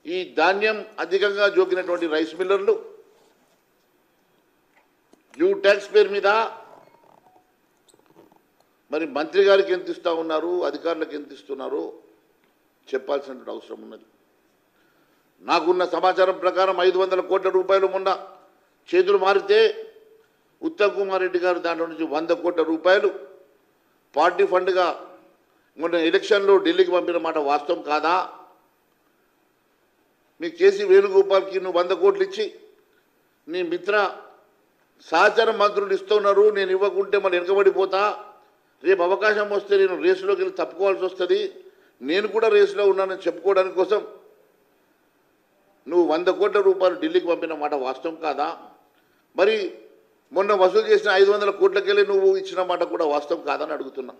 ఈ ధాన్యం అధికంగా జోకినటువంటి రైస్ మిల్లర్లు డ్యూ ట్యాక్స్ పేరు మీద మరి మంత్రి గారికి ఎంత ఇస్తా ఉన్నారు, అధికారులకు ఎంత ఇస్తున్నారో చెప్పాల్సినటువంటి అవసరం ఉన్నది. నాకున్న సమాచారం ప్రకారం 500 కోట్ల రూపాయలు మొన్న చేతులు మారితే ఉత్తమ్ కుమార్ రెడ్డి గారు దాంట్లో నుంచి 100 కోట్ల రూపాయలు పార్టీ ఫండ్గా మొన్న ఎలక్షన్లో ఢిల్లీకి పంపిన మాట వాస్తవం కాదా? మీ కేసీ వేణుగోపాల్కి నువ్వు 100 కోట్లు ఇచ్చి నీ మిత్ర సహచర మంత్రులు ఇస్తున్నారు, నేను ఇవ్వకుంటే మళ్ళీ వెనకబడిపోతా, రేపు అవకాశం వస్తే నేను రేసులోకి వెళ్ళి తప్పుకోవాల్సి వస్తుంది, నేను కూడా రేసులో ఉన్నానని చెప్పుకోవడానికి కోసం నువ్వు 100 కోట్ల రూపాయలు ఢిల్లీకి పంపిన మాట వాస్తవం కాదా? మరి మొన్న వసూలు చేసిన 500 కోట్లకెళ్ళి నువ్వు ఇచ్చిన మాట కూడా వాస్తవం కాదని అడుగుతున్నా.